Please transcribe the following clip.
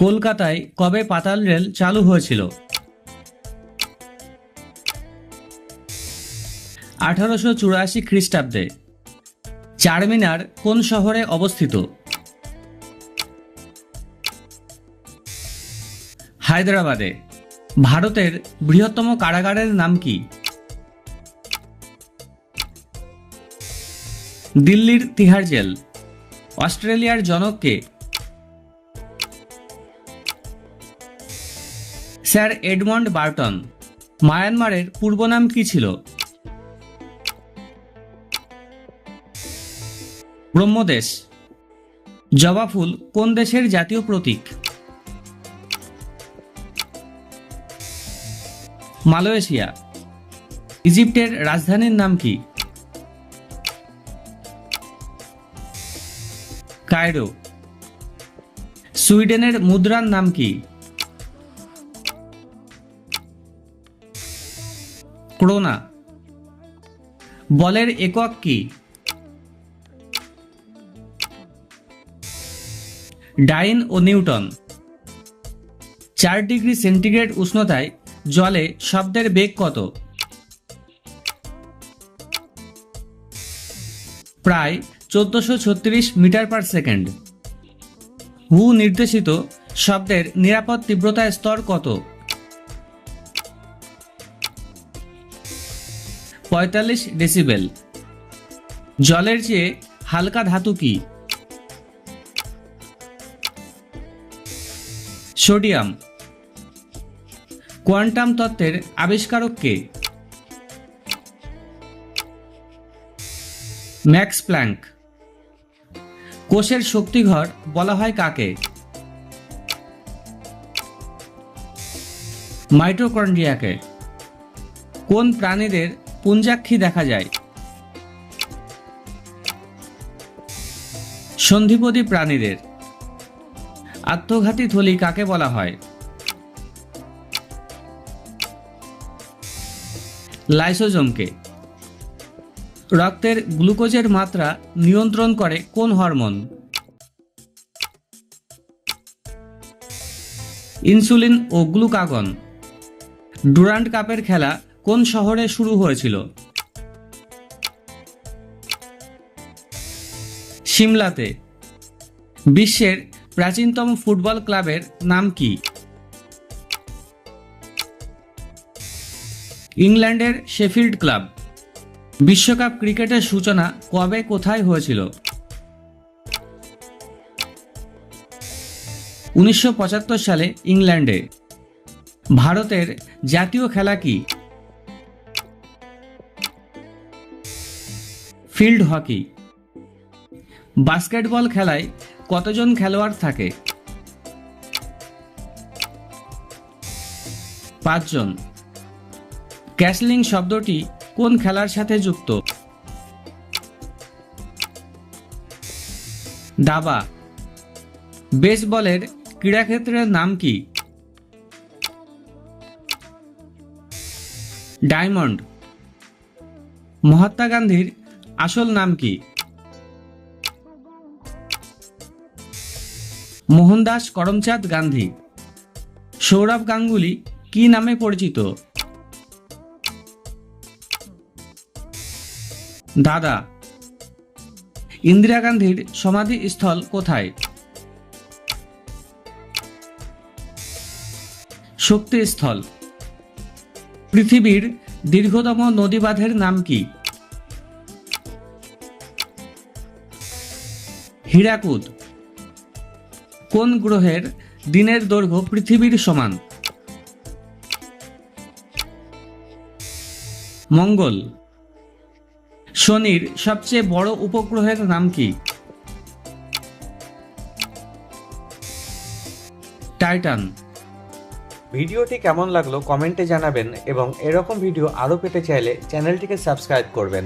কলকাতায় কবে পাতাল রেল চালু হয়েছিল? 1884 খ্রিস্টাব্দে। চারমিনার কোন শহরে অবস্থিত? হায়দ্রাবাদে। ভারতের বৃহত্তম কারাগারের নাম কি? দিল্লির তিহার জেল। অস্ট্রেলিয়ার জনক কে? Sir Edmund Burton. মায়ানমারের পূর্ব নাম কি ছিল? ব্রহ্মদেশ। জবা ফুল কোন দেশের জাতীয় প্রতীক? মালয়েশিয়া। ইজিপ্টের রাজধানীর নাম কি? কায়রো। সুইডেনের মুদ্রার নাম কি? ক্রোনা। বলের একক কি? ডাইন ও নিউটন। 4 ডিগ্রি সেন্টিগ্রেড উষ্ণতায় জলে শব্দের বেগ কত? প্রায় 1436 মিটার পার সেকেন্ড। হু নির্দেশিত শব্দের নিরাপদ তীব্রতা স্তর কত? 45 ডেসিবেল। জলের চেয়ে হালকা ধাতু কি? সোডিয়াম। কোয়ান্টাম তত্ত্বের আবিষ্কারক কে? Max Planck. কোষের শক্তিঘর বলা হয় কাকে? মাইটোকন্ড্রিয়াকে। কোন প্রাণীদের পুঞ্জাক্ষী দেখা যায়? সন্ধিপদী প্রাণীদের। আত্মঘাতী থলি কাকে বলা হয়? লাইসোজোমকে। রক্তের গ্লুকোজের মাত্রা নিয়ন্ত্রণ করে কোন হরমোন? ইনসুলিন ও গ্লুকাগন। ডুরান্ড কাপের খেলা কোন শহরে শুরু হয়েছিল? সিমলাতে। বিশ্বের প্রাচীনতম ফুটবল ক্লাবের নাম কি? ইংল্যান্ডের শেফিল্ড ক্লাব। বিশ্বকাপ ক্রিকেটের সূচনা কবে কোথায় হয়েছিল? 1975 সালে ইংল্যান্ডে। ভারতের জাতীয় খেলা কি? Field hockey. বাস্কেটবল খেলায় কতজন খেলোয়াড় থাকে? 5 জন। ক্যাসলিং শব্দটি কোন খেলার সাথে যুক্ত? দাবা। বেসবলের ক্রীড়াক্ষেত্রের নাম কি? ডায়মন্ড। মহাত্মা গান্ধীর আসল নাম কি? মোহনদাস করমচাঁদ গান্ধী। সৌরভ গাঙ্গুলি কি নামে পরিচিত? দাদা। ইন্দিরা গান্ধীর সমাধিস্থল কোথায়? শক্তিস্থল। পৃথিবীর দীর্ঘতম নদীবাঁধের নাম কি? হীরাকুদ। কোন গ্রহের দিনের দৈর্ঘ্য পৃথিবীর সমান? মঙ্গল। শনির সবচেয়ে বড় উপগ্রহের নাম কি? টাইটান। ভিডিওটি কেমন লাগলো কমেন্টে জানাবেন এবং এরকম ভিডিও আরও পেতে চাইলে চ্যানেলটিকে সাবস্ক্রাইব করবেন।